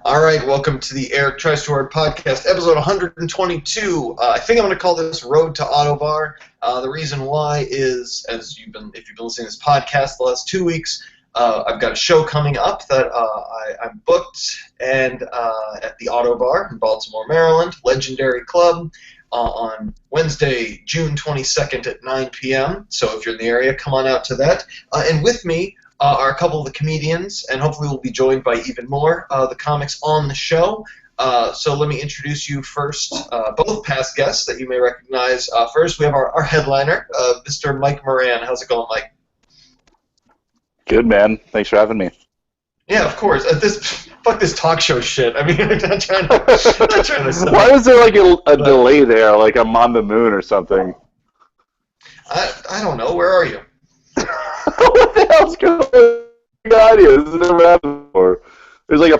All right, welcome to the Eric Tries Too Hard podcast, episode 122. I think I'm going to call this Road to Ottobar. The reason why is, if you've been listening to this podcast the last 2 weeks, I've got a show coming up that I'm booked and at the Ottobar in Baltimore, Maryland, legendary club, on Wednesday, June 22nd at 9 p.m. So if you're in the area, come on out to that. And with me are a couple of the comedians, and hopefully we'll be joined by even more the comics on the show. So let me introduce you first, both past guests that you may recognize. First, we have our headliner, Mr. Mike Moran. How's it going, Mike? Good, man. Thanks for having me. Yeah, of course. Fuck this talk show shit. I mean, I'm not trying to Why is there like a delay there, like I'm on the moon or something? I don't know. Where are you? What the hell's going on here? This has never happened before. There's like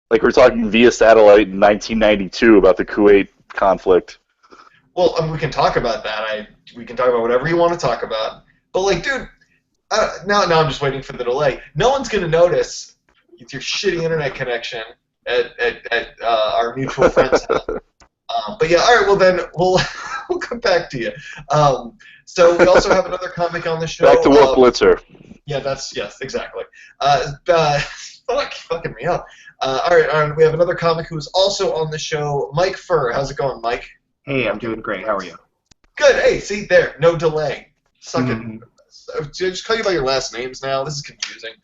like we're talking via satellite in 1992 about the Kuwait conflict. Well, we can talk about that. We can talk about whatever you want to talk about. But like, dude, now I'm just waiting for the delay. No one's gonna notice it's your shitty internet connection at our mutual friend's house. But yeah, all right. Well, then we'll come back to you. So we also have another comic on the show. Back to work, Blitzer. Yeah, yes, exactly. Fucking me up. All right, we have another comic who is also on the show, Mike Furr. How's it going, Mike? Hey, I'm doing great. How are you? Good. Hey, see there, no delay. Suck it. Just call you by your last names now. This is confusing.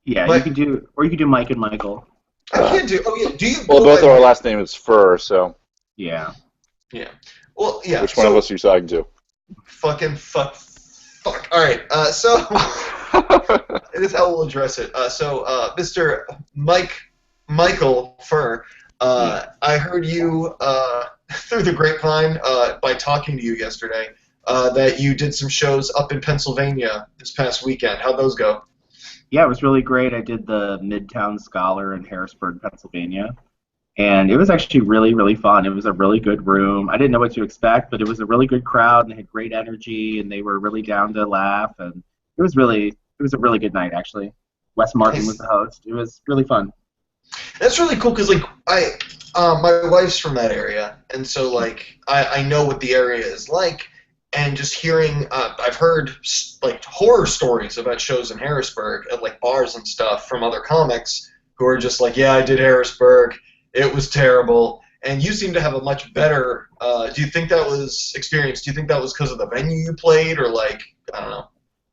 Yeah, you can do Mike and Michael. I can't do. Oh yeah, do you? Well, both of our last name is Furr, so. Yeah. Yeah. Well, yeah. Which one of us are you talking to? Fucking fuck. All right. So this is how we'll address it. So, Mr. Michael Furr, I heard you through the grapevine by talking to you yesterday that you did some shows up in Pennsylvania this past weekend. How'd those go? Yeah, it was really great. I did the Midtown Scholar in Harrisburg, Pennsylvania, and it was actually really, really fun. It was a really good room. I didn't know what to expect, but it was a really good crowd, and they had great energy, and they were really down to laugh, and it was a really good night, actually. Wes Martin was the host. It was really fun. That's really cool because, like, my wife's from that area, and so, like, I know what the area is like. And just hearing, I've heard like horror stories about shows in Harrisburg at like bars and stuff from other comics who are just like, yeah, I did Harrisburg, it was terrible. And you seem to have a much better. Do you think that was experience? Do you think that was because of the venue you played, or like, I don't know?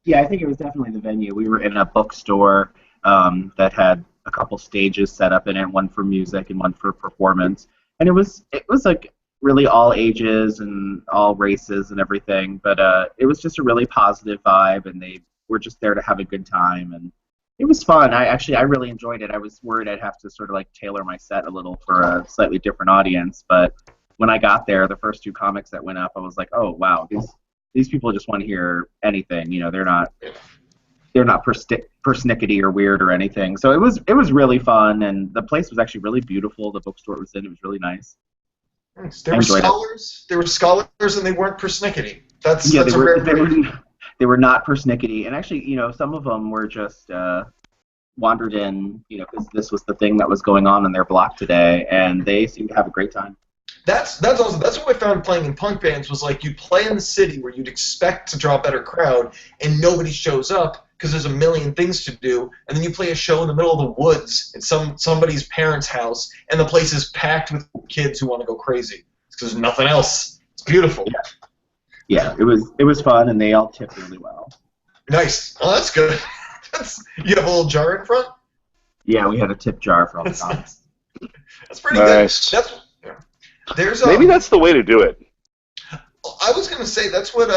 Yeah, I think it was definitely the venue. We were in a bookstore that had a couple stages set up in it, one for music and one for performance, and it was like really all ages and all races and everything, but it was just a really positive vibe, and they were just there to have a good time, and it was fun. I really enjoyed it. I was worried I'd have to sort of like tailor my set a little for a slightly different audience, but when I got there, the first two comics that went up, I was like, oh wow, these people just want to hear anything. You know, they're not persnickety or weird or anything. So it was really fun, and the place was actually really beautiful. The bookstore it was in, it was really nice. There were scholars. There were scholars, and they weren't persnickety. They were not persnickety, and actually, you know, some of them were just wandered in, you know, because this was the thing that was going on in their block today, and they seemed to have a great time. That's awesome. That's what I found playing in punk bands was like you'd play in the city where you'd expect to draw a better crowd, and nobody shows up because there's a million things to do, and then you play a show in the middle of the woods in somebody's parents' house, and the place is packed with kids who want to go crazy because there's nothing else. It's beautiful. Yeah, it was fun, and they all tipped really well. Nice. Oh, that's good. You have a little jar in front? Yeah, we had a tip jar for all the comics. That's pretty nice. Good. Maybe that's the way to do it. I was gonna say that's what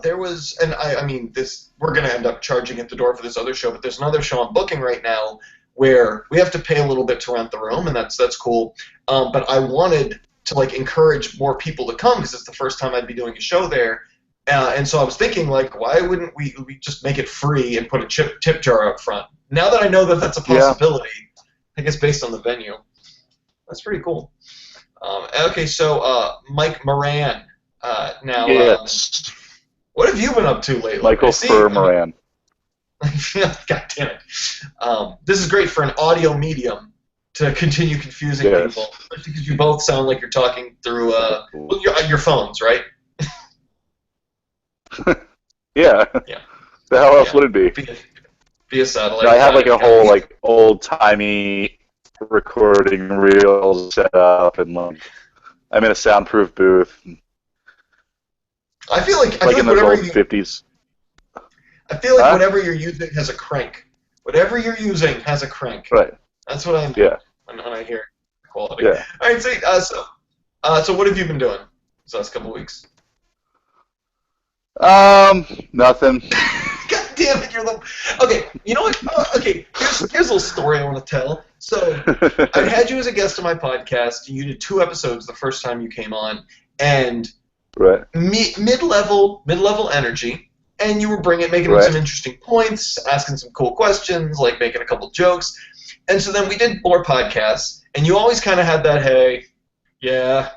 there was, and I mean this. We're gonna end up charging at the door for this other show, but there's another show I'm booking right now where we have to pay a little bit to rent the room, and that's cool. But I wanted to like encourage more people to come because it's the first time I'd be doing a show there, and so I was thinking like, why wouldn't we just make it free and put a tip jar up front? Now that I know that that's a possibility, I think it's based on the venue. That's pretty cool. Okay, so Mike Moran. Now, yes. what have you been up to lately? Michael Furr Moran. God damn it. This is great for an audio medium to continue confusing people, especially because you both sound like you're talking through your phones, right? Yeah. The hell else would it be? Via satellite. I have like a whole like old-timey recording reel set up, and like I'm in a soundproof booth. I feel like in those old 50s. I feel like whatever you're using has a crank. Whatever you're using has a crank. Right. That's what I'm. Yeah. When I hear quality. Yeah. All right. So what have you been doing this last couple weeks? Nothing. God damn it! Okay. You know what? Okay. Here's a little story I want to tell. So I had you as a guest on my podcast. You did 2 episodes the first time you came on, and mid-level energy. And you were making some interesting points, asking some cool questions, like making a couple jokes. And so then we did more podcasts, and you always kind of had that, hey, yeah,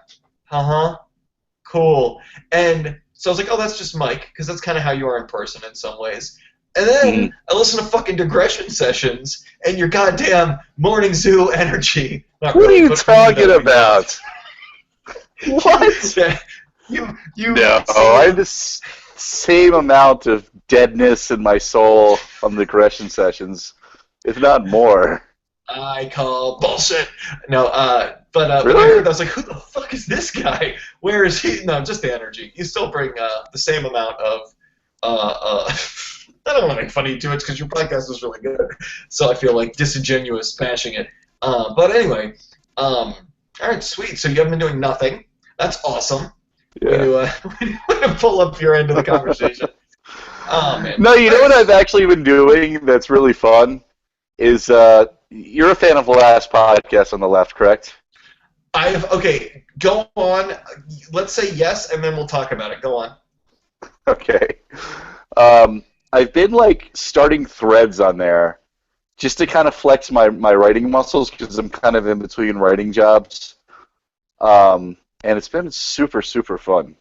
cool. And so I was like, oh, that's just Mike, because that's kind of how you are in person in some ways. And then I listened to fucking Digression Sessions, and your goddamn Morning Zoo energy. What are you talking about? What? I have this same amount of deadness in my soul on the Digression Sessions, if not more. I call bullshit. No, but really? when I heard that, I was like, who the fuck is this guy? Where is he? No, just the energy. You still bring the same amount of I don't want to make fun of you too much because your podcast is really good, so I feel like disingenuous bashing it. But anyway, all right, sweet. So you haven't been doing nothing. That's awesome. Yeah. Way to pull up your end of the conversation. Oh, man. No, you know what I've actually been doing that's really fun is you're a fan of the last podcast on the left, correct? Okay, go on. Let's say yes, and then we'll talk about it. Go on. Okay. I've been like starting threads on there just to kind of flex my writing muscles because I'm kind of in between writing jobs. And it's been super, super fun.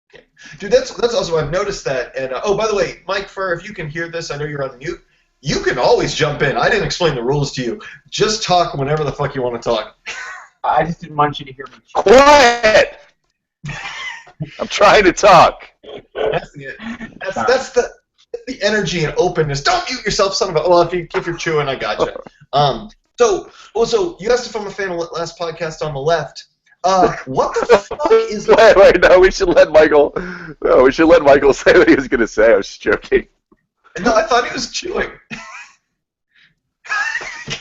Okay. Dude, that's also, I've noticed that. And oh, by the way, Mike Furr, if you can hear this, I know you're on mute. You can always jump in. I didn't explain the rules to you. Just talk whenever the fuck you want to talk. I just didn't want you to hear me. Quiet! I'm trying to talk. That's the energy and openness. Don't mute yourself, son of a. Well, if you're chewing, I gotcha. So you asked if I'm a fan of the last podcast on the left. What the fuck is? Wait, no, we should let Michael. No, we should let Michael say what he was gonna say. I was just joking. No, I thought he was chewing.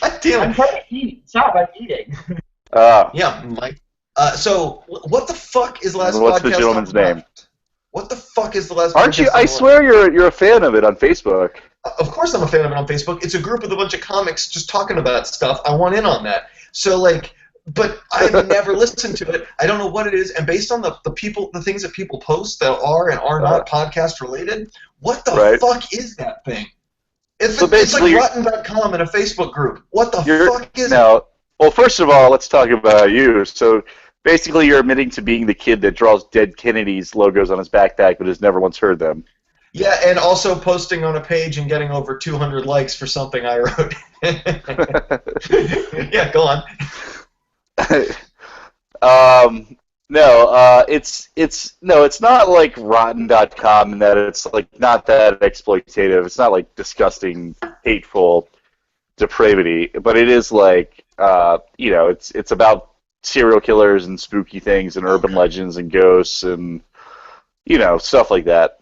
God damn it! I'm trying to eat. Stop! I'm eating. Yeah, Mike. So what the fuck is last podcast? What's the gentleman's name? What the fuck is the last? Aren't you? I swear you're a fan of it on Facebook. Of course I'm a fan of it on Facebook. It's a group with a bunch of comics just talking about stuff. I want in on that. So like. But I've never listened to it. I don't know what it is. And based on the things that people post that are and are not podcast related, what the fuck is that thing? It's like rotten.com in a Facebook group. What the fuck is it? Well, first of all, let's talk about you. So basically you're admitting to being the kid that draws dead Kennedys logos on his backpack but has never once heard them. Yeah, and also posting on a page and getting over 200 likes for something I wrote. Yeah, go on. It's not like rotten.com in that it's like not that exploitative. It's not like disgusting, hateful depravity, but it is like it's about serial killers and spooky things and urban legends and ghosts and stuff like that.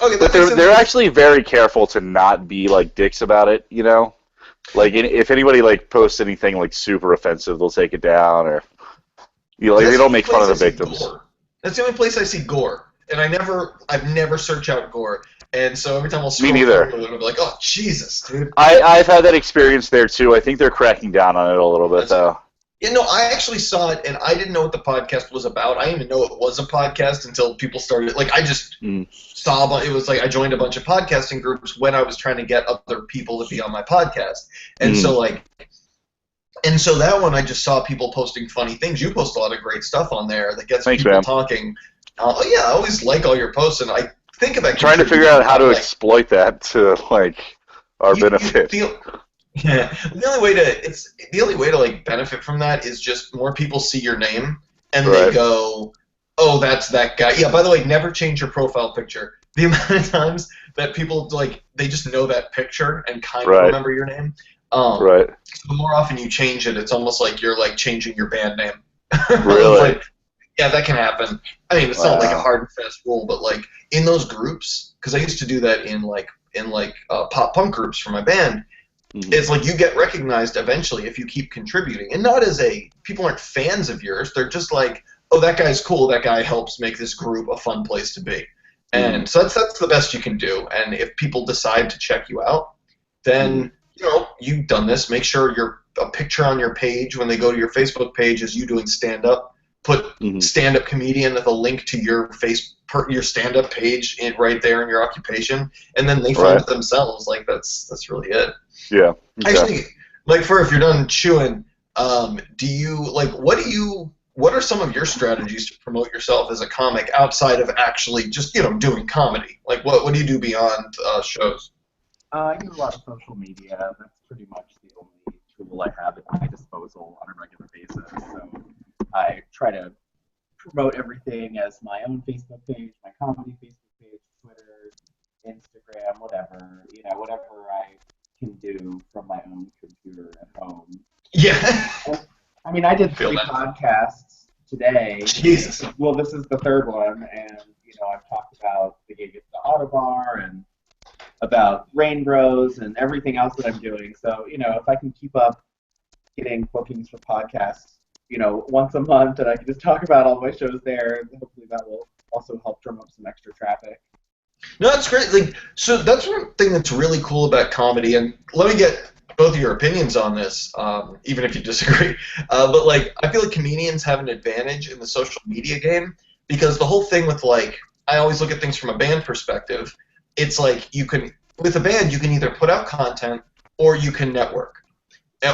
Okay, but they're actually very careful to not be like dicks about it, Like if anybody like posts anything like super offensive, they'll take it down, or they don't make fun of the victims. That's the only place I see gore, and I've never searched out gore, and so every time I'll scroll Me neither. through it, I'll be like, oh Jesus, dude. I've had that experience there too. I think they're cracking down on it a little bit though. Yeah, no, I actually saw it, and I didn't know what the podcast was about. I didn't even know it was a podcast until people started. Like, I just saw it was like I joined a bunch of podcasting groups when I was trying to get other people to be on my podcast, and so that one I just saw people posting funny things. You post a lot of great stuff on there that gets people talking. Oh yeah, I always like all your posts, and I think about trying to figure out how to exploit that to like our benefit. Yeah, the only way to like benefit from that is just more people see your name and they go, oh, that's that guy. Yeah, by the way, never change your profile picture. The amount of times that people like they just know that picture and kind of remember your name. So the more often you change it, it's almost like you're like changing your band name. Really? Like, yeah, that can happen. I mean, it's not like a hard and fast rule, but like in those groups, because I used to do that in pop punk groups for my band. It's like you get recognized eventually if you keep contributing, and not as people aren't fans of yours. They're just like, oh, that guy's cool. That guy helps make this group a fun place to be, and so that's the best you can do. And if people decide to check you out, then you've done this. Make sure a picture on your page when they go to your Facebook page is you doing stand up. Put stand-up comedian with a link to your your stand-up page right there in your occupation, and then they find it themselves. Like that's really it. Yeah. Okay. Actually, like if you're done chewing, what are some of your strategies to promote yourself as a comic outside of actually just doing comedy? Like what do you do beyond shows? I do a lot of social media. That's pretty much the only tool I have at my disposal on a regular basis. So I try to promote everything as my own Facebook page, my comedy Facebook page, Twitter, Instagram, whatever I can do from my own computer at home. Yeah. I mean, I did 3 podcasts today. Jesus. Well, this is the 3rd one, and I've talked about the gig at the Ottobar and about Rain Bros and everything else that I'm doing. So, if I can keep up getting bookings for podcasts, once a month, and I can just talk about all my shows there, and hopefully that will also help drum up some extra traffic. No, that's great. Like, so that's one thing that's really cool about comedy, and let me get both of your opinions on this, even if you disagree. But like, I feel like comedians have an advantage in the social media game because the whole thing with I always look at things from a band perspective. It's like with a band, you can either put out content or you can network.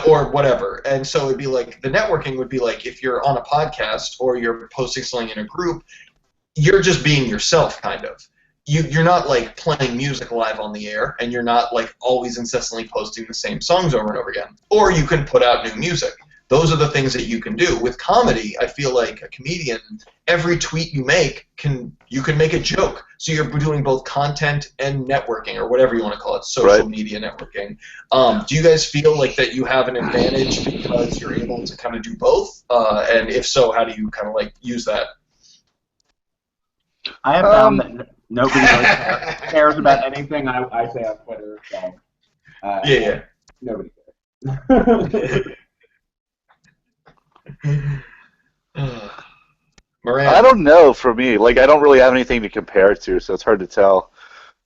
Or whatever, and so it'd be like the networking would be like if you're on a podcast or you're posting something in a group, you're just being yourself, kind of. You're not like playing music live on the air, and you're not like always incessantly posting the same songs over and over again. Or you can put out new music. Those are the things that you can do. With comedy, I feel like a comedian, every tweet you make you can make a joke. So you're doing both content and networking, or whatever you want to call it, social media networking. Do you guys feel like that you have an advantage because you're able to kind of do both? And if so, how do you kind of like use that? I have found that nobody really cares about anything I say on Twitter. So nobody cares. Moran. I don't know. For me, like I don't really have anything to compare it to, so it's hard to tell.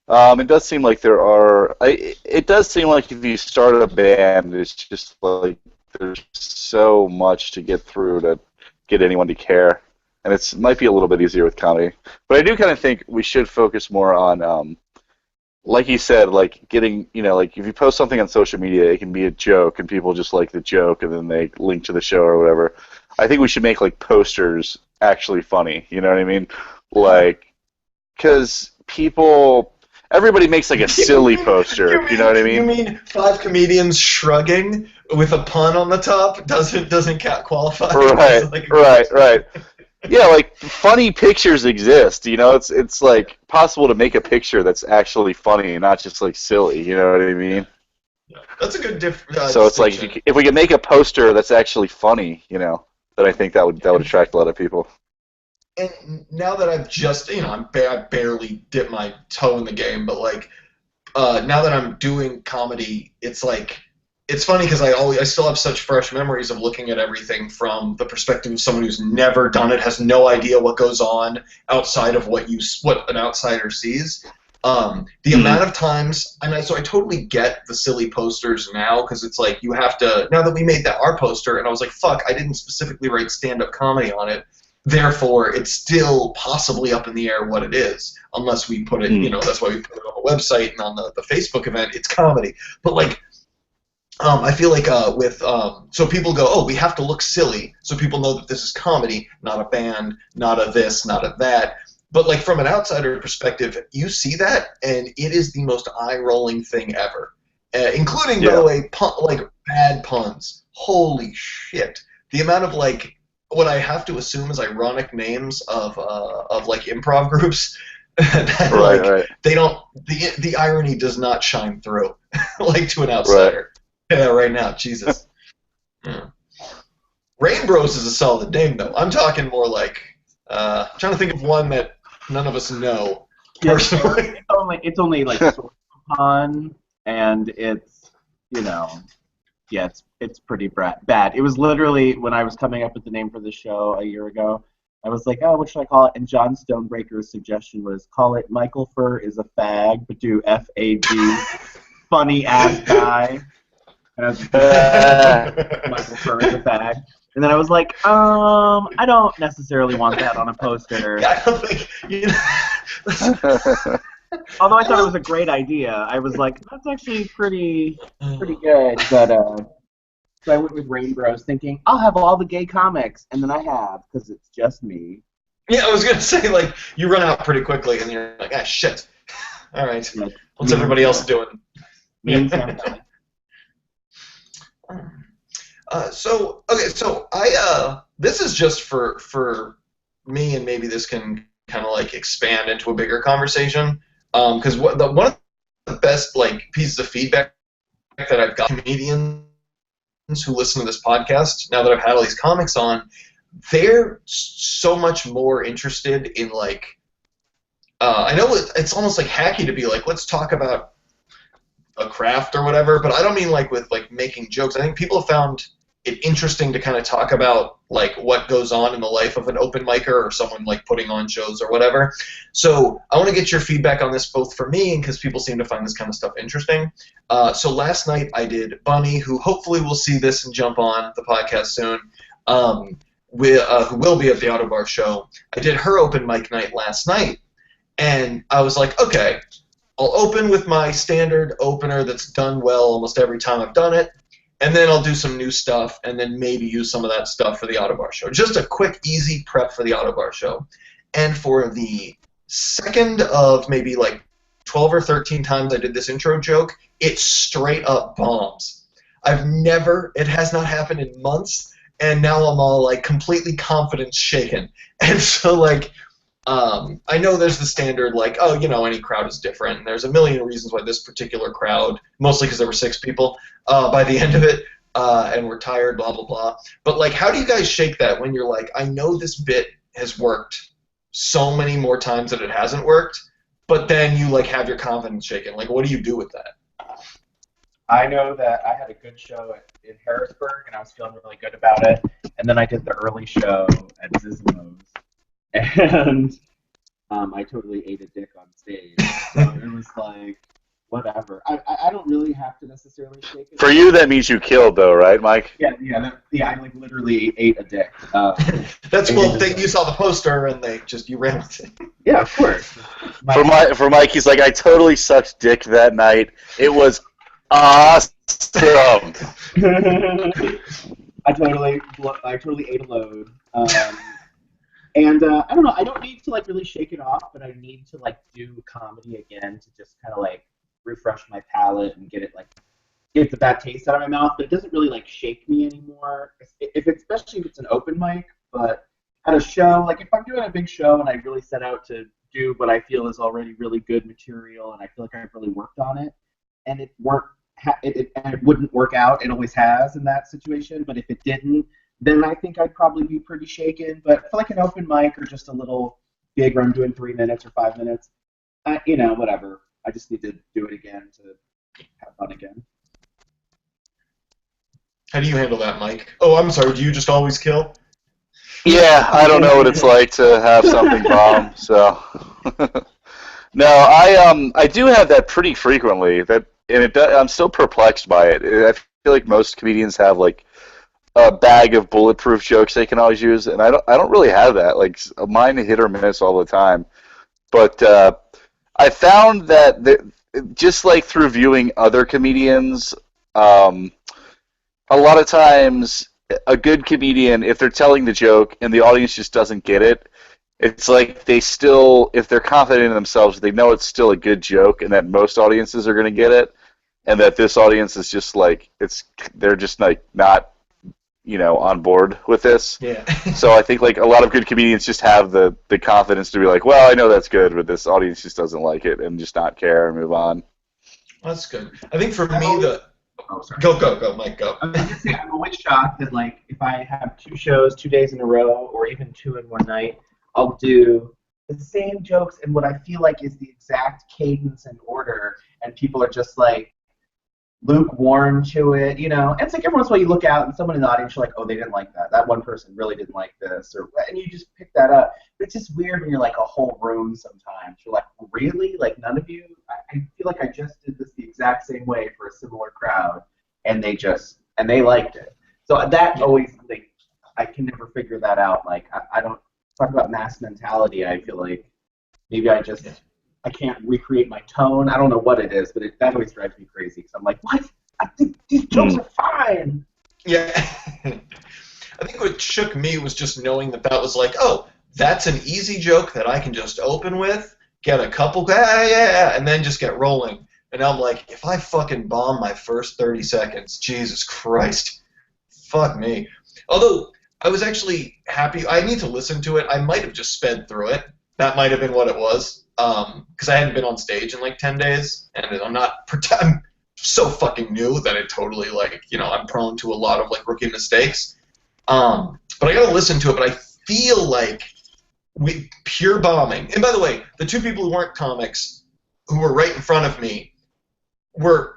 It does seem like it does seem like if you start a band, it's just like there's so much to get through to get anyone to care, and it might be a little bit easier with comedy. But I do kind of think we should focus more on, like you said, like getting like if you post something on social media, it can be a joke, and people just like the joke, and then they link to the show or whatever. I think we should make like posters actually funny. You know what I mean? Like, because everybody makes like a silly poster. You know what I mean? You mean 5 comedians shrugging with a pun on the top doesn't qualify? Right. Yeah, like funny pictures exist. It's like possible to make a picture that's actually funny and not just like silly. You know what I mean? Yeah. That's a good difference. So it's like if we could make a poster that's actually funny, then I think that would attract a lot of people. And now that I've just, I barely dipped my toe in the game, but like, now that I'm doing comedy, it's like, it's funny because I still have such fresh memories of looking at everything from the perspective of someone who's never done it, has no idea what goes on outside of what an outsider sees. The amount of times, so I totally get the silly posters now because it's like you have to, now that we made our poster, and I was like, fuck, I didn't specifically write stand-up comedy on it. Therefore, it's still possibly up in the air what it is, unless we put it, that's why we put it on the website and on the Facebook event, it's comedy. But, like, I feel like so people go, oh, we have to look silly, so people know that this is comedy, not a band, not a this, not a that. But like from an outsider perspective, you see that, and it is the most eye-rolling thing ever, including, by the way, like bad puns. Holy shit! The amount of like what I have to assume is ironic names of like improv groups. That, Right. They don't. The irony does not shine through, like to an outsider. Right. Yeah, right now, Jesus. Yeah. Rain Bros is a solid name, though. I'm talking more like. I'm trying to think of one that none of us know personally. It's only like sort of pun, and it's it's pretty bad. It was literally when I was coming up with the name for the show a year ago. I was like, oh, what should I call it? And John Stonebreaker's suggestion was call it Michael Fur is a fag, but do F-A-G, funny ass guy. And I was like, Michael Fur is a fag. And then I was like, I don't necessarily want that on a poster. I don't think, Although I thought it was a great idea, I was like, that's actually pretty good. But so I went with Rain Bros, thinking I'll have all the gay comics, and then I have because it's just me. Yeah, I was gonna say like you run out pretty quickly, and you're like, ah, shit. All right, Like, what's everybody else doing? Me and Sam. So I this is just for me, and maybe this can kind of like expand into a bigger conversation. Because one of the best like pieces of feedback that I've got from comedians who listen to this podcast, now that I've had all these comics on, they're so much more interested in like. I know it's almost like hacky to be like, let's talk about a craft or whatever, but I don't mean like with like making jokes. I think people have found it interesting to kind of talk about like what goes on in the life of an open micer or someone like putting on shows or whatever. So I want to get your feedback on this, both for me and because people seem to find this kind of stuff interesting. So last night I did Bunny, who hopefully will see this and jump on the podcast soon, who will be at the Ottobar show. I did her open mic night last night, and I was like, okay, I'll open with my standard opener that's done well almost every time I've done it, and then I'll do some new stuff, and then maybe use some of that stuff for the Ottobar show. Just a quick, easy prep for the Ottobar show. And for the second of maybe like 12 or 13 times I did this intro joke, it straight up bombs. It has not happened in months, and now I'm all like completely confidence shaken. And so like, I know there's the standard, like, oh, any crowd is different, and there's a million reasons why this particular crowd, mostly because there were 6 people by the end of it, and we're tired, blah, blah, blah. But, like, how do you guys shake that when you're like, I know this bit has worked so many more times that it hasn't worked, but then you, like, have your confidence shaken? Like, what do you do with that? I know that I had a good show in Harrisburg, and I was feeling really good about it, and then I did the early show at Zizmo's. And I totally ate a dick on stage. So it was like, whatever. I don't really have to necessarily shake it. For you, that means you killed, though, right, Mike? Yeah. I like literally ate a dick. That's well. You saw the poster and you ran with it. Yeah, of course. For Mike, he's like, I totally sucked dick that night. It was awesome. I totally ate a load. And I don't know, I don't need to like really shake it off, but I need to like do comedy again to just kind of like refresh my palate and get the bad taste out of my mouth. But it doesn't really like shake me anymore, especially if it's an open mic. But at a show, like if I'm doing a big show and I really set out to do what I feel is already really good material, and I feel like I've really worked on it, and it wouldn't work out. It always has in that situation. But if it didn't, then I think I'd probably be pretty shaken. But for like an open mic or just a little gig where I'm doing 3 minutes or 5 minutes, whatever. I just need to do it again to have fun again. How do you handle that, Mike? Oh, I'm sorry. Do you just always kill? Yeah, I don't know what it's like to have something bomb. So, no, I do have that pretty frequently. I'm still perplexed by it. I feel like most comedians have like a bag of bulletproof jokes they can always use, and I don't really have that. Like mine hit or miss all the time. But I found that just like through viewing other comedians, a lot of times a good comedian, if they're telling the joke and the audience just doesn't get it, it's like they still, if they're confident in themselves, they know it's still a good joke and that most audiences are going to get it, and that this audience is just like, they're just like not, on board with this. Yeah. So I think like a lot of good comedians just have the confidence to be like, well, I know that's good, but this audience just doesn't like it and just not care and move on. That's good. I think for me, Oh, sorry. Go, Mike, go. I was just saying, I'm always shocked that, like, if I have 2 shows 2 days in a row, or even 2 in one night, I'll do the same jokes in what I feel like is the exact cadence and order, and people are just like lukewarm to it, And it's like every once in a while you look out and someone in the audience, you're like, oh, they didn't like that. That one person really didn't like this, and you just pick that up. But it's just weird when you're like a whole room sometimes. You're like, really? Like none of you? I feel like I just did this the exact same way for a similar crowd, and they liked it. So that always, like, I can never figure that out. Like I don't talk about mass mentality. I feel like maybe I can't recreate my tone. I don't know what it is, but that always drives me crazy. Because I'm like, what? I think these jokes are fine. Yeah. I think what shook me was just knowing that was like, oh, that's an easy joke that I can just open with, get a couple, and then just get rolling. And I'm like, if I fucking bomb my first 30 seconds, Jesus Christ, fuck me. Although, I was actually happy. I need to listen to it. I might have just sped through it. That might have been what it was. Because I hadn't been on stage in like 10 days, and I'm so fucking new that it totally, like, I'm prone to a lot of, like, rookie mistakes. But I gotta listen to it, but I feel like pure bombing. And by the way, the 2 people who weren't comics, who were right in front of me, were,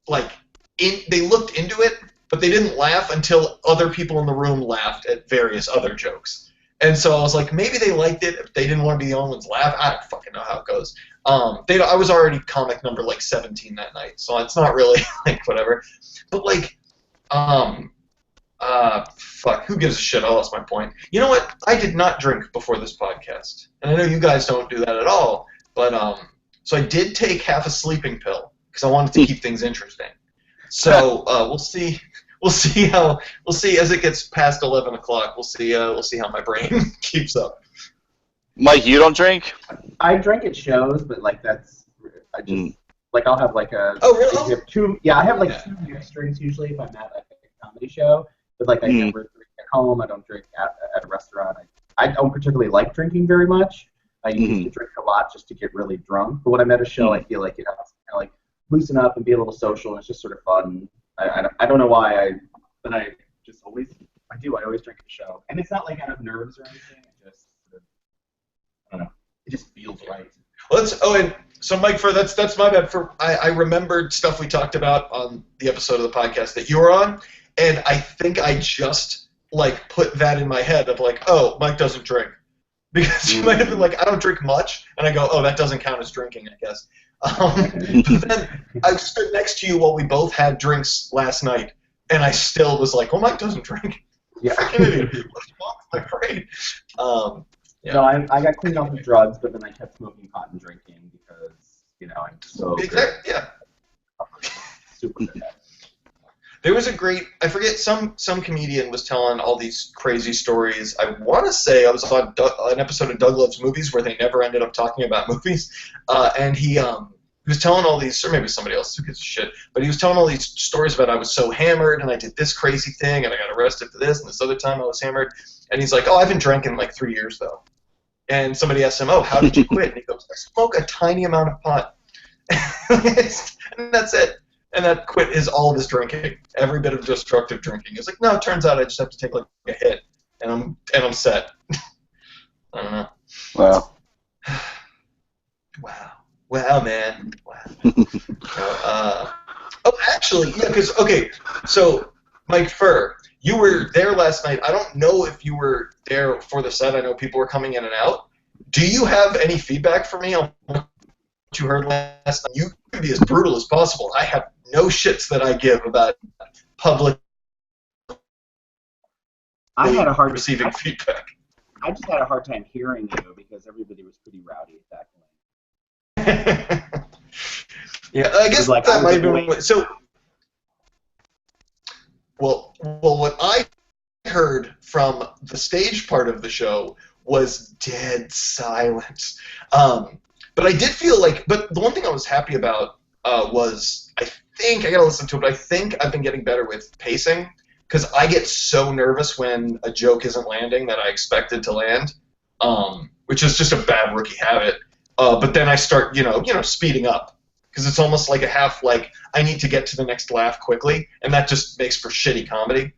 like, they looked into it, but they didn't laugh until other people in the room laughed at various other jokes. And so I was like, maybe they liked it if they didn't want to be the only ones laugh. I don't fucking know how it goes. I was already comic number, like, 17 that night, so it's not really, like, whatever. But, like, fuck, who gives a shit? I lost my point. You know what? I did not drink before this podcast. And I know you guys don't do that at all, but, so I did take half a sleeping pill, because I wanted to keep things interesting. So, we'll see. We'll see as it gets past 11 o'clock. We'll see how my brain keeps up. Mike, you don't drink? I drink at shows, but like like I'll have like a. Oh really? I have like 2 mixed drinks usually if I'm at like a comedy show. But like I never drink at home. I don't drink at a restaurant. I don't particularly like drinking very much. I used to drink a lot just to get really drunk. But when I'm at a show, I feel like it helps kind of like loosen up and be a little social, and it's just sort of fun. I don't know why I always drink at the show, and it's not like out of nerves or anything. It just I don't know. It just feels right. Well, so Mike, that's my bad. I remembered stuff we talked about on the episode of the podcast that you were on, and I think I just like put that in my head of like, oh, Mike doesn't drink, because you might have been like, I don't drink much, and I go, oh, that doesn't count as drinking, I guess. But then I stood next to you while we both had drinks last night, and I still was like, well, Mike doesn't drink. Yeah. Fucking idiot. What's wrong with my brain? Yeah. No, I got cleaned off of drugs, but then I kept smoking pot and drinking because, I'm so exactly, yeah. Super good. There was I forget, some comedian was telling all these crazy stories. I want to say I was on an episode of Doug Loves Movies where they never ended up talking about movies, and he was telling all these, or maybe somebody else, who gives a shit, but he was telling all these stories about I was so hammered and I did this crazy thing and I got arrested for this and this other time I was hammered, and he's like, oh, I've been drinking like 3 years though. And somebody asked him, oh, how did you quit? And he goes, I smoke a tiny amount of pot. And that's it. And that quit is all of his drinking. Every bit of destructive drinking. He's like, no, it turns out I just have to take like a hit, and I'm set. I don't know. Wow. Wow, man. Wow. Actually, yeah, because, okay, so, Mike Furr, you were there last night. I don't know if you were there for the set. I know people were coming in and out. Do you have any feedback for me on what you heard last night? You can be as brutal as possible. I have no shits that I give about public receiving feedback. I just had a hard time hearing you because everybody was pretty rowdy at that point. Yeah, I guess like, that might have been so. Well, what I heard from the stage part of the show was dead silent. But I did feel like, but the one thing I was happy about was, I think, I gotta listen to it, but I think I've been getting better with pacing, because I get so nervous when a joke isn't landing that I expected to land, which is just a bad rookie habit. But then I start, speeding up, because it's almost like a half, like, I need to get to the next laugh quickly, and that just makes for shitty comedy.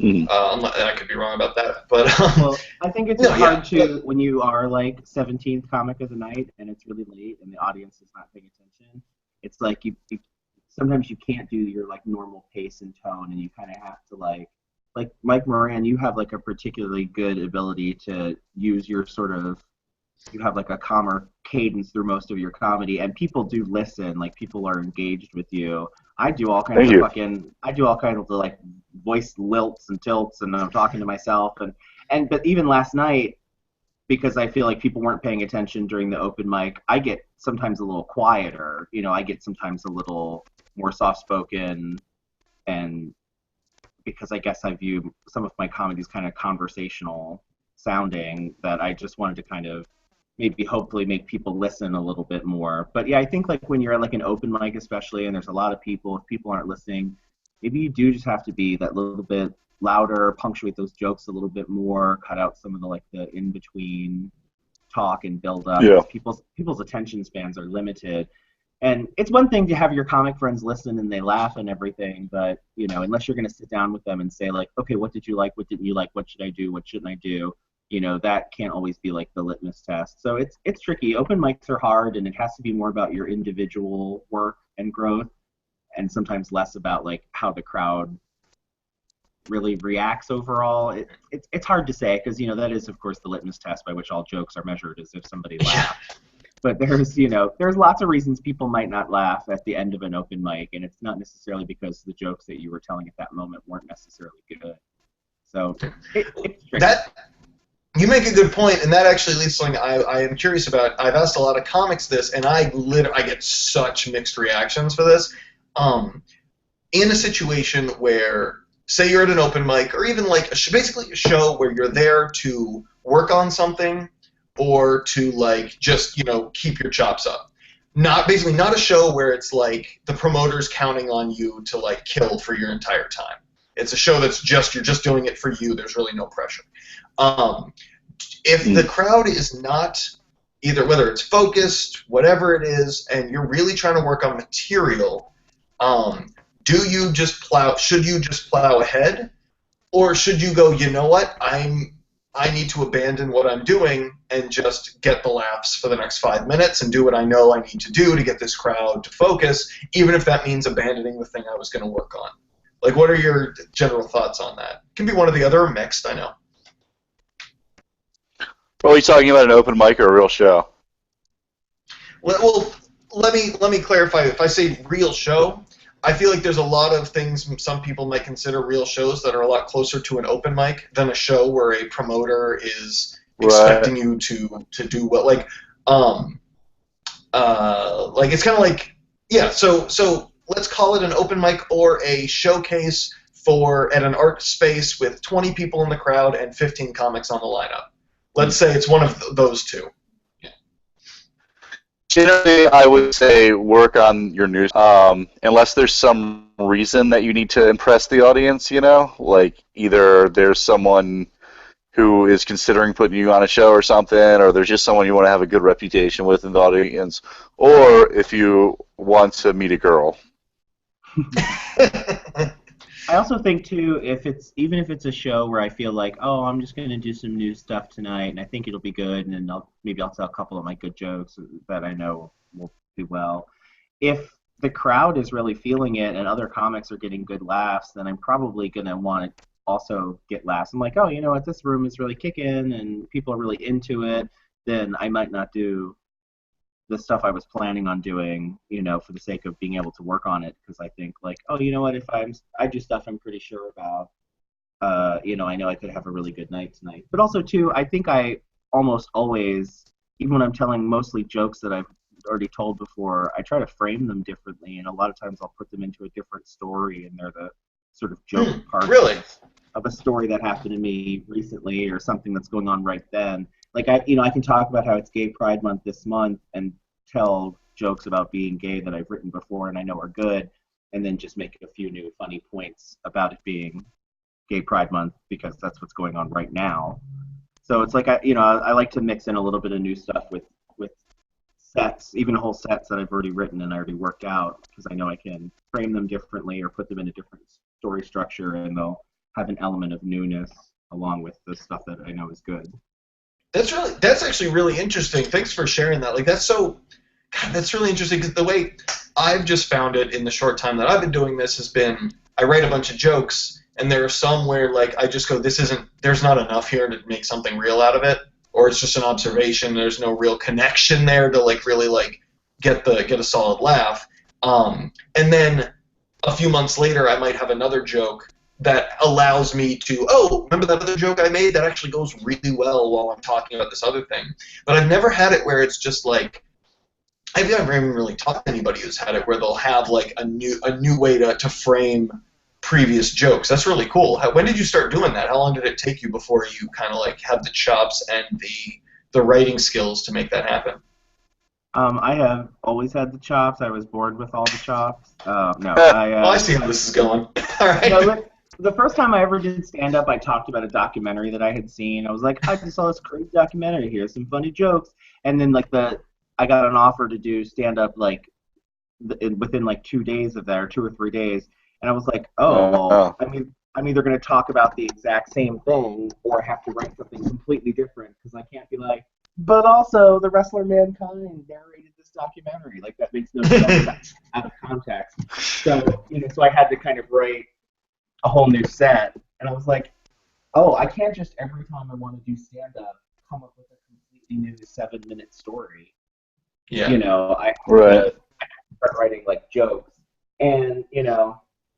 I could be wrong about that, but well, I think it's hard to when you are like 17th comic of the night and it's really late and the audience is not paying attention. It's like you sometimes you can't do your like normal pace and tone, and you kind of have to like Mike Moran. You have like a particularly good ability to use your sort of, you have like a calmer cadence through most of your comedy, and people do listen. Like people are engaged with you. I do all kinds of like voice lilts and tilts, and I'm talking to myself, but even last night, because I feel like people weren't paying attention during the open mic, I get sometimes a little quieter. I get sometimes a little more soft spoken, and because I guess I view some of my comedies kind of conversational sounding, that I just wanted to kind of maybe hopefully make people listen a little bit more. But yeah, I think like when you're at like an open mic especially, and there's a lot of people, if people aren't listening, maybe you do just have to be that little bit louder, punctuate those jokes a little bit more, cut out some of the like the in-between talk and build up. Yeah. People's attention spans are limited. And it's one thing to have your comic friends listen and they laugh and everything, but unless you're going to sit down with them and say like, okay, what did you like? What didn't you like? What should I do? What shouldn't I do? That can't always be like the litmus test. So it's tricky. Open mics are hard, and it has to be more about your individual work and growth, and sometimes less about like how the crowd really reacts overall. It's hard to say, because that is of course the litmus test by which all jokes are measured, is if somebody laughs. But there's lots of reasons people might not laugh at the end of an open mic, and it's not necessarily because the jokes that you were telling at that moment weren't necessarily good. So it's tricky. You make a good point, and that actually leads to something I am curious about. I've asked a lot of comics this, and I get such mixed reactions for this. In a situation where, say you're at an open mic, or even like basically a show where you're there to work on something, or to like just keep your chops up. Not a show where it's like the promoter's counting on you to like kill for your entire time. It's a show that's you're just doing it for you. There's really no pressure. If the crowd is not either, whether it's focused, whatever it is, and you're really trying to work on material, should you just plow ahead, or should you go, you know what, I need to abandon what I'm doing and just get the laughs for the next 5 minutes and do what I know I need to do to get this crowd to focus, even if that means abandoning the thing I was going to work on? Like, what are your general thoughts on that? It can be one or the other, or mixed, I know. Well, are you talking about an open mic or a real show? Well, let me clarify. If I say real show, I feel like there's a lot of things some people might consider real shows that are a lot closer to an open mic than a show where a promoter is expecting you to do what, like it's kind of like, yeah. So let's call it an open mic or a showcase at an art space with 20 people in the crowd and 15 comics on the lineup. Let's say it's one of those two. Yeah. Generally, I would say work on your news, unless there's some reason that you need to impress the audience, like either there's someone who is considering putting you on a show or something, or there's just someone you want to have a good reputation with in the audience, or if you want to meet a girl. I also think too, even if it's a show where I feel like, oh, I'm just going to do some new stuff tonight, and I think it'll be good, and then I'll tell a couple of my good jokes that I know will do well. If the crowd is really feeling it and other comics are getting good laughs, then I'm probably going to want to also get laughs. I'm like, oh, you know what, this room is really kicking, and people are really into it. Then I might not do the stuff I was planning on doing, for the sake of being able to work on it, because I think like, oh, you know what, if I do stuff I'm pretty sure about, I know I could have a really good night tonight. But also too, I think I almost always, even when I'm telling mostly jokes that I've already told before, I try to frame them differently, and a lot of times I'll put them into a different story, and they're the sort of joke part. Really? of a story that happened to me recently or something that's going on right then. Like I can talk about how it's Gay Pride Month this month and tell jokes about being gay that I've written before and I know are good, and then just make a few new funny points about it being Gay Pride Month because that's what's going on right now. So it's like I like to mix in a little bit of new stuff with sets, even whole sets that I've already written and I already worked out because I know I can frame them differently or put them in a different story structure and they'll have an element of newness along with the stuff that I know is good. That's actually really interesting. Thanks for sharing that. Like that's really interesting because the way I've just found it in the short time that I've been doing this has been I write a bunch of jokes and there are some where like I just go there's not enough here to make something real out of it, or it's just an observation. There's no real connection there to like really like get a solid laugh. And then a few months later, I might have another joke that allows me to, remember that other joke I made? That actually goes really well while I'm talking about this other thing. But I've never had it where it's just like, I've never even really talked to anybody who's had it where they'll have like a new way to frame previous jokes. That's really cool. When did you start doing that? How long did it take you before you kind of like had the chops and the writing skills to make that happen? I have always had the chops. I was born with all the chops. I see how this is going. All right. The first time I ever did stand-up, I talked about a documentary that I had seen. I was like, I just saw this crazy documentary. Here's some funny jokes. And then I got an offer to do stand-up like within like 2 days of that, or 2 or 3 days. And I was like, I'm either going to talk about the exact same thing or have to write something completely different because I can't be like, but also the wrestler Mankind narrated this documentary. Like that makes no sense out of context. So so I had to kind of write a whole new set, and I was like, I can't just every time I want to do stand-up come up with a completely new 7-minute story. Yeah. I start writing like jokes, and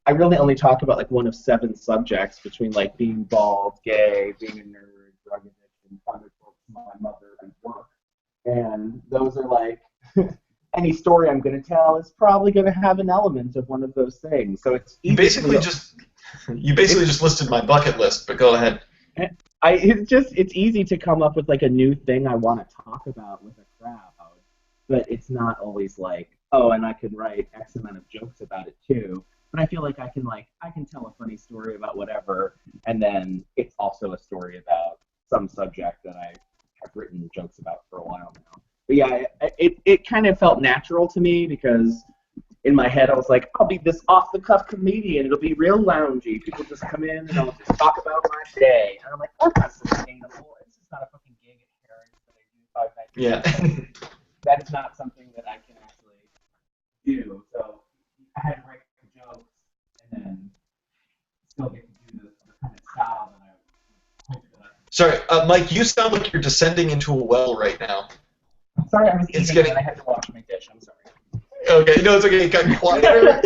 I really only talk about like one of 7 subjects between like being bald, gay, being a nerd, drug addiction, father, my mother, and work. And those are like any story I'm going to tell is probably going to have an element of one of those things. So it's you basically just listed my bucket list. But go ahead. It's easy to come up with like a new thing I want to talk about with a crowd, but it's not always like and I can write X amount of jokes about it too. But I feel like I can tell a funny story about whatever, and then it's also a story about some subject that I have written jokes about for a while now. But yeah, it kind of felt natural to me because in my head I was like, I'll be this off-the-cuff comedian. It'll be real loungy. People just come in and I'll just talk about my day. And I'm like, that's sustainable. It's just not a fucking gig at Harry's that I do 5 nights a week. Yeah. That is not something that I can actually do. So I had to write the jokes and then still get to do the kind of style that I hope that I can. Sorry, Mike, you sound like you're descending into a well right now. I'm sorry, I was eating and I had to wash my dish. I'm sorry. Okay, no, it's okay. It got quieter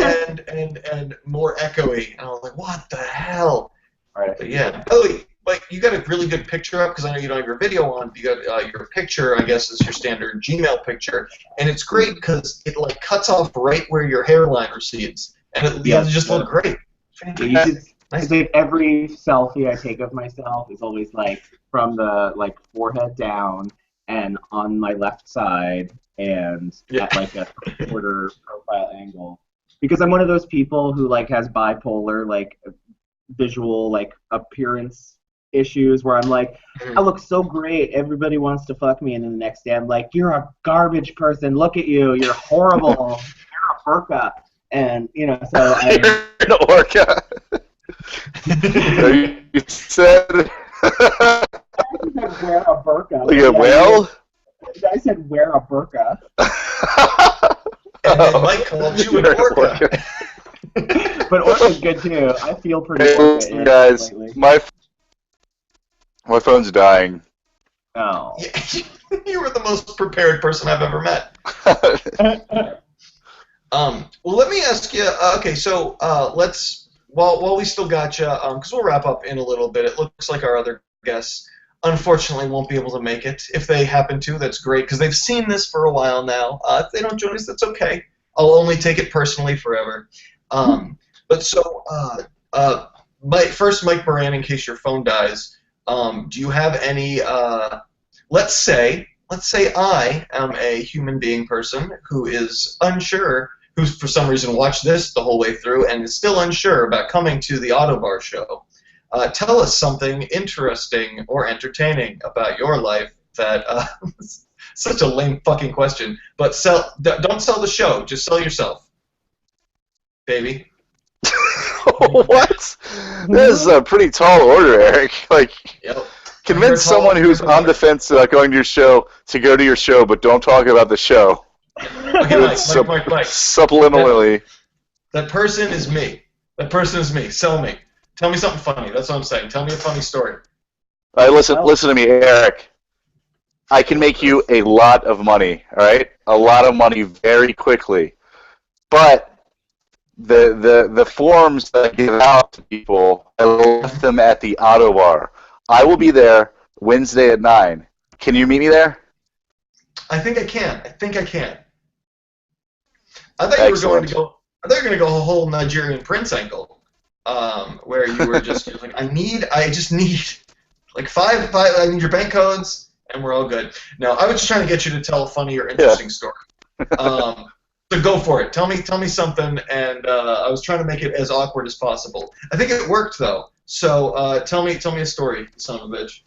and more echoey. And I was like, what the hell? All right. But yeah. Oh, Mike, you got a really good picture up because I know you don't have your video on. But you got your picture, I guess, is your standard Gmail picture. And it's great because it like cuts off right where your hairline recedes. And it just look great. Every selfie I take of myself is always like from the like forehead down and on my left side and at like a quarter profile angle because I'm one of those people who like has bipolar like visual like appearance issues where I'm like I look so great, everybody wants to fuck me, and then the next day I'm like, you're a garbage person, look at you, you're horrible, you're a burqa. And so you're an orca. You said wear a burqa. Like a whale? I said wear a burqa. And then Mike called you an orca. But orca's good too. I feel pretty orca. Guys, my phone's dying. Oh. You were the most prepared person I've ever met. Well, let me ask you. Okay, so let's while we still got you, because we'll wrap up in a little bit. It looks like our other guests, unfortunately, won't be able to make it. If they happen to, that's great because they've seen this for a while now. If they don't join us, that's okay. I'll only take it personally forever. But so first, Mike Moran, in case your phone dies, do you have any, let's say I am a human being person who is unsure, who's for some reason watched this the whole way through and is still unsure about coming to the Ottobar show. Tell us something interesting or entertaining about your life that, such a lame fucking question, but don't sell the show, just sell yourself. Baby. What? This is a pretty tall order, Eric. Like, Yep. convince someone who's on the fence about going to your show to go to your show, but don't talk about the show. Okay, Mike. Subliminally. That person is me. That person is me. Sell me. Tell me something funny. That's what I'm saying. Tell me a funny story. All right, listen to me, Eric. I can make you a lot of money, all right? A lot of money very quickly. But the forms that I give out to people, I left them at the Ottobar. I will be there Wednesday at 9. Can you meet me there? I think I can. I thought you were going to go. I thought you were going to go a whole Nigerian Prince angle, where you were just like, I just need like five. I need your bank codes, and we're all good. No, I was just trying to get you to tell a funny or interesting story. So go for it. Tell me something, and I was trying to make it as awkward as possible. I think it worked though. So tell me a story, son of a bitch.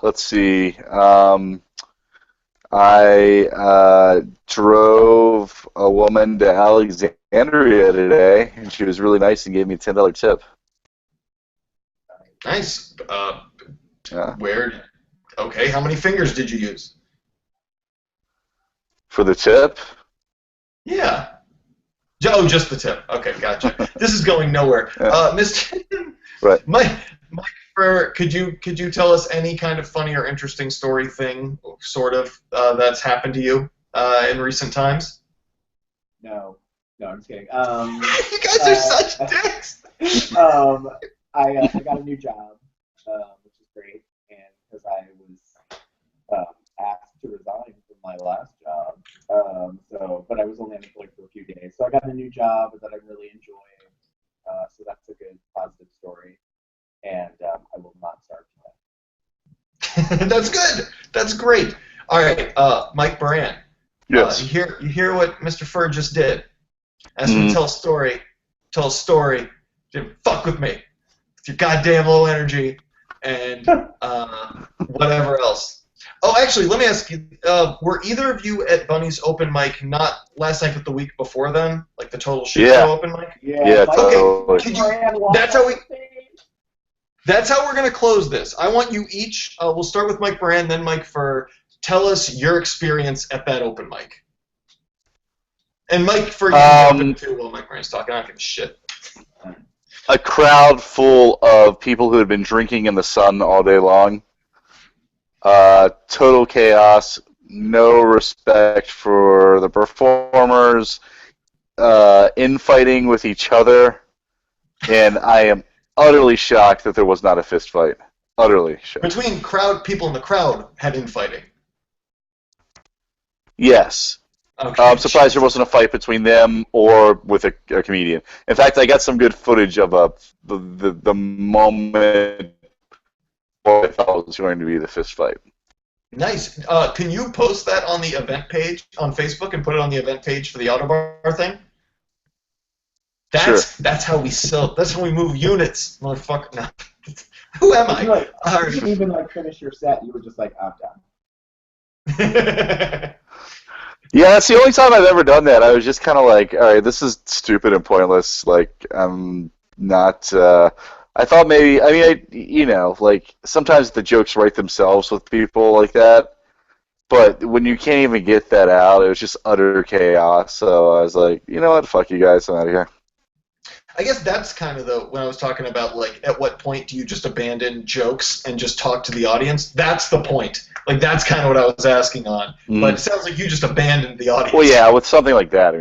Let's see. I drove a woman to Alexandria today, and she was really nice and gave me a $10 tip. Nice. Yeah. Where? Okay. How many fingers did you use? For the tip? Yeah. Oh, just the tip. Okay, gotcha. This is going nowhere. Yeah. Mr. Right. Mike, could you tell us any kind of funny or interesting story thing, sort of, that's happened to you in recent times? No, I'm just kidding. You guys are such dicks. I got a new job, which is great, and because I was asked to resign from my last job, but I was only unemployed for a few days, so I got a new job that I'm really enjoying. So that's a good positive story, and I will not start today. That's good. That's great. All right, Mike Moran. Yes. You hear what Mr. Fur just did? Asked me to tell a story. Tell a story. Didn't fuck with me. With your goddamn low energy and whatever else. Oh, actually, let me ask you, were either of you at Bunny's open mic, not last night but the week before then? Like the Total Shit Show open mic? Yeah, totally. That's how we're going to close this. I want you each, we'll start with Mike Moran, then Mike Fur. Tell us your experience at that open mic. And Mike Fur, you can jump in too while Mike Moran's talking. I don't give a shit. A crowd full of people who had been drinking in the sun all day long. Total chaos, no respect for the performers, infighting with each other, and I am utterly shocked that there was not a fist fight. Utterly shocked. Between people in the crowd had infighting. Yes. Okay. I'm surprised there wasn't a fight between them or with a comedian. In fact, I got some good footage of the moment I thought was going to be the fist fight. Nice. Can you post that on the event page on Facebook and put it on the event page for the Ottobar thing? Sure. That's how we sell. That's how we move units, motherfucker. No. Who am I? You didn't even finish your set. You were just like, I'm done. Yeah, that's the only time I've ever done that. I was just kind of like, all right, this is stupid and pointless. Like, I'm not. I thought maybe. I mean, sometimes the jokes write themselves with people like that. But when you can't even get that out, it was just utter chaos. So I was like, you know what? Fuck you guys. I'm out of here. I guess that's kind of when I was talking about, like, at what point do you just abandon jokes and just talk to the audience? That's the point. Like, that's kind of what I was asking on. But it sounds like you just abandoned the audience. Well, yeah, with something like that.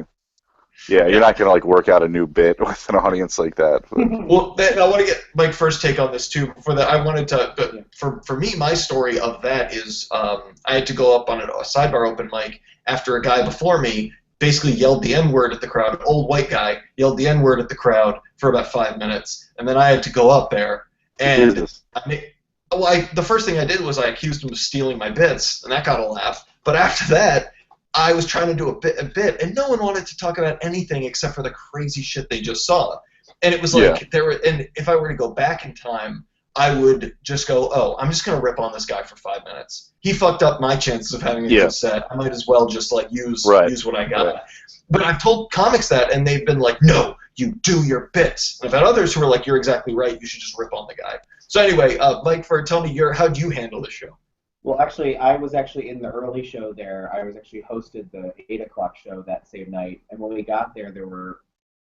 Yeah, you're not going to, work out a new bit with an audience like that. Well, I want to get Mike's first take on this, too. Before that, I wanted to, for me, my story of that is I had to go up on a sidebar open mic after a guy before me basically yelled the N-word at the crowd. Old white guy yelled the N-word at the crowd for about 5 minutes, and then I had to go up there. And the first thing I did was I accused him of stealing my bits, and that got a laugh. But after that, I was trying to do a bit, and no one wanted to talk about anything except for the crazy shit they just saw. And it was like and if I were to go back in time, I would just go, oh, I'm just gonna rip on this guy for 5 minutes. He fucked up my chances of having a good set. I might as well just like use what I got. Right. But I've told comics that, and they've been like, no, you do your bits. And I've had others who are like, you're exactly right. You should just rip on the guy. So anyway, Mike, tell me, how'd you handle the show? Well, actually, I was actually in the early show there. I was actually hosted the 8 o'clock show that same night. And when we got there, there were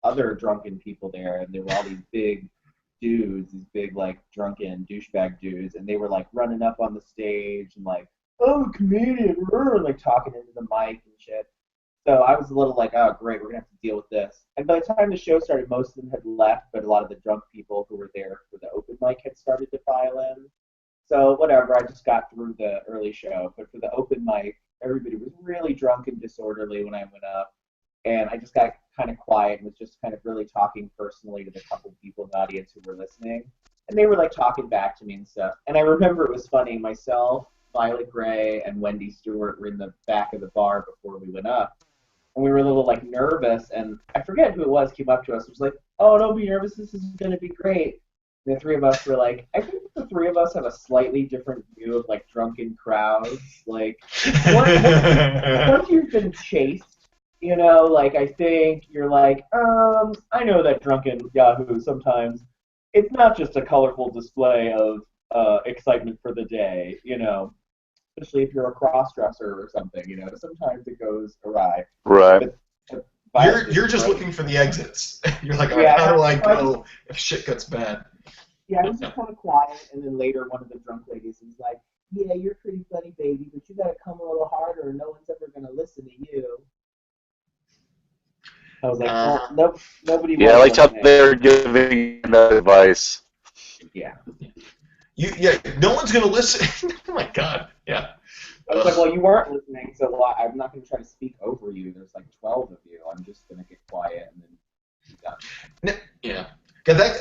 other drunken people there, and there were all these big dudes, these big, like, drunken douchebag dudes, and they were, like, running up on the stage and, like, oh, comedian, like, talking into the mic and shit. So I was a little like, oh, great, we're going to have to deal with this. And by the time the show started, most of them had left, but a lot of the drunk people who were there for the open mic had started to file in. So whatever, I just got through the early show. But for the open mic, everybody was really drunk and disorderly when I went up. And I just got kind of quiet and was just kind of really talking personally to the couple people in the audience who were listening. And they were like talking back to me and stuff. And I remember it was funny, myself, Violet Gray, and Wendy Stewart were in the back of the bar before we went up. And we were a little like nervous, and I forget who it was came up to us and was like, oh, don't be nervous, this is going to be great. And the three of us were like, I think the three of us have a slightly different view of like drunken crowds. Like, once you've been chased, you know, like I think you're like, I know that drunken Yahoo sometimes, it's not just a colorful display of excitement for the day, you know. Especially if you're a cross-dresser or something, you know, sometimes it goes awry. Right. But you're just looking for the exits. You're like, all right, how do I go if shit gets bad? Yeah, I was just kind of quiet, and then later one of the drunk ladies was like, yeah, you're pretty funny, baby, but you got to come a little harder or no one's ever going to listen to you. I was like, well, nobody I liked how they're giving that advice. Yeah. No one's going to listen. Oh, my God. Yeah. I was like, well, you weren't listening, so I'm not going to try to speak over you. There's like 12 of you. I'm just going to get quiet and then be done. Yeah.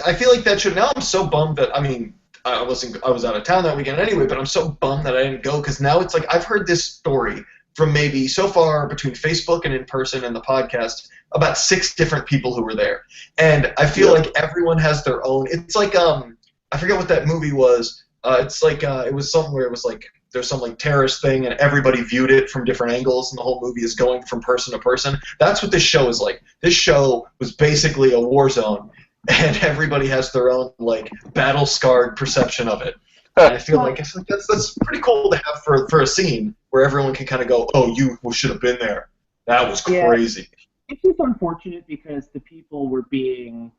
I feel like that should. Now I'm so bummed that, I mean, I was out of town that weekend anyway, but I'm so bummed that I didn't go because now it's like I've heard this story from maybe so far between Facebook and in person and the podcast about 6 different people who were there. And I feel like everyone has their own. It's like, I forget what that movie was. It's like it was somewhere. It was like there's some like terrorist thing, and everybody viewed it from different angles, and the whole movie is going from person to person. That's what this show is like. This show was basically a war zone, and everybody has their own like battle scarred perception of it. And I feel like that's pretty cool to have for a scene where everyone can kind of go, oh, you should have been there. That was crazy. It's just unfortunate because the people were being.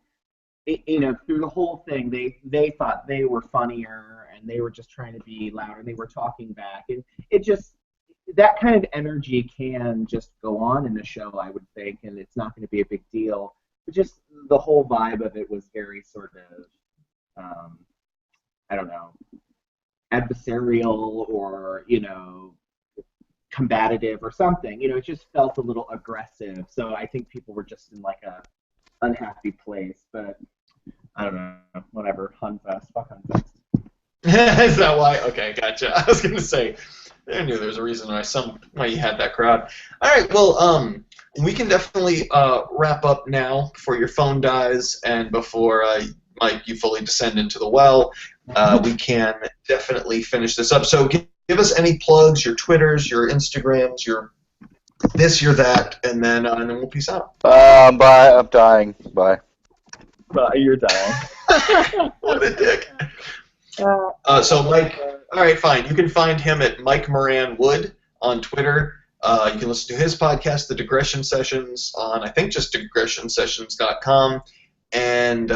You know, through the whole thing, they thought they were funnier, and they were just trying to be louder, and they were talking back, and it just that kind of energy can just go on in the show, I would think, and it's not going to be a big deal. But just the whole vibe of it was very sort of, I don't know, adversarial or combative or something. You know, it just felt a little aggressive. So I think people were just in like a unhappy place, but I don't know, whatever. Hunfest, fuck Hunfest. Is that why? Okay, gotcha. I was gonna say, I knew there was a reason why you had that crowd. All right, well, we can definitely wrap up now before your phone dies and before Mike, you fully descend into the well. We can definitely finish this up. So give us any plugs, your Twitters, your Instagrams, your this, your that, and then we'll peace out. Bye. I'm dying. Bye. Bye. You're dying. What a dick. So Mike, all right, fine. You can find him at Mike Moran Wood on Twitter. You can listen to his podcast, The Digression Sessions, on I think just digressionsessions.com. And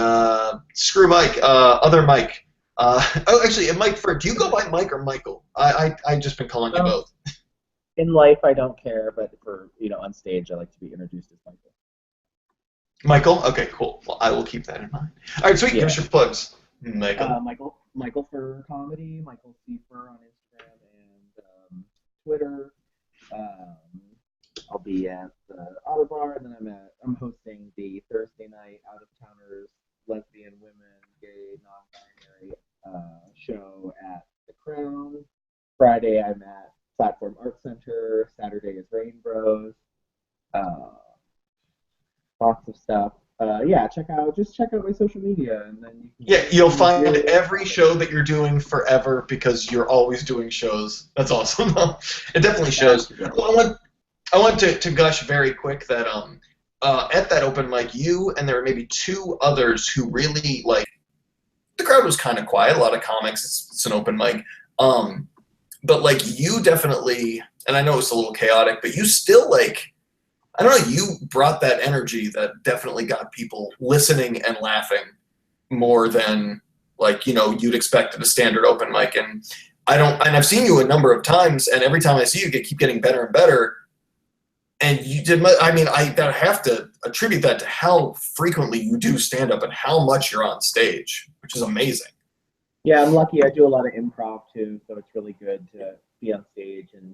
screw Mike, other Mike. Actually, Mike, do you go by Mike or Michael? I just been calling you both. In life, I don't care, but for on stage, I like to be introduced as Michael. Michael? Okay, cool. Well, I will keep that in mind. All right, sweet. Give us your plugs, Michael. Michael for comedy, Michael Cipher on Instagram and Twitter. I'll be at the Ottobar, and then I'm hosting the Thursday night Out of Towners Lesbian Women Gay Non-Binary show at the Crown. Friday I'm at Platform Art Center. Saturday is Rain Bros. Lots of stuff. Yeah, check out my social media, and then you can. Yeah, you'll find every show that you're doing forever because you're always doing shows. That's awesome. It definitely shows. Well, I want to gush very quick that at that open mic, you and there were maybe two others who really like. The crowd was kind of quiet. A lot of comics. It's an open mic. But like you definitely, and I know it's a little chaotic, but you still like. I don't know, you brought that energy that definitely got people listening and laughing more than, like, you know, you'd expect at a standard open mic. And I've seen you a number of times, and every time I see you, you keep getting better and better. And you did, I mean, I have to attribute that to how frequently you do stand up and how much you're on stage, which is amazing. Yeah, I'm lucky. I do a lot of improv too, so it's really good to be on stage and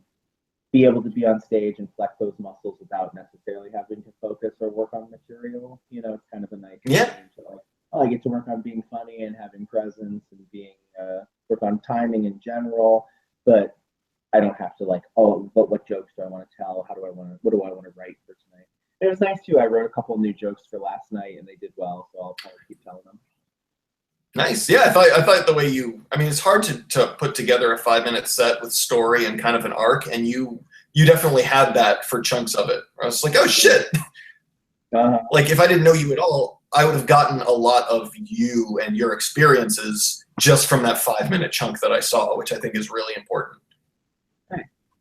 be able to be on stage and flex those muscles without necessarily having to focus or work on material. You know, it's kind of a nice thing to like, I get to work on being funny and having presence and being work on timing in general, but I don't have to like, but what jokes do I want to tell? What do I want to write for tonight? And it was nice too. I wrote a couple new jokes for last night and they did well, so I'll probably keep telling them. Nice. Yeah, I thought the way I mean, it's hard to put together a 5-minute set with story and kind of an arc, and you definitely had that for chunks of it. I was like, oh shit. Like if I didn't know you at all, I would have gotten a lot of you and your experiences just from that 5-minute chunk that I saw, which I think is really important.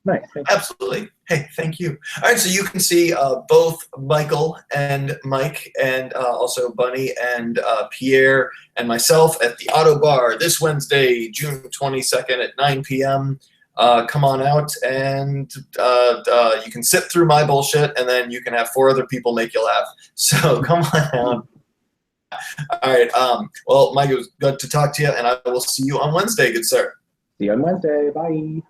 Nice. Absolutely. Hey, thank you. All right, so you can see both Michael and Mike and also Bunny and Pierre and myself at the Ottobar this Wednesday, June 22nd at 9 p.m. Come on out, and you can sit through my bullshit, and then you can have 4 other people make you laugh. So come on out. All right. Well, Mike, it was good to talk to you, and I will see you on Wednesday, good sir. See you on Wednesday. Bye.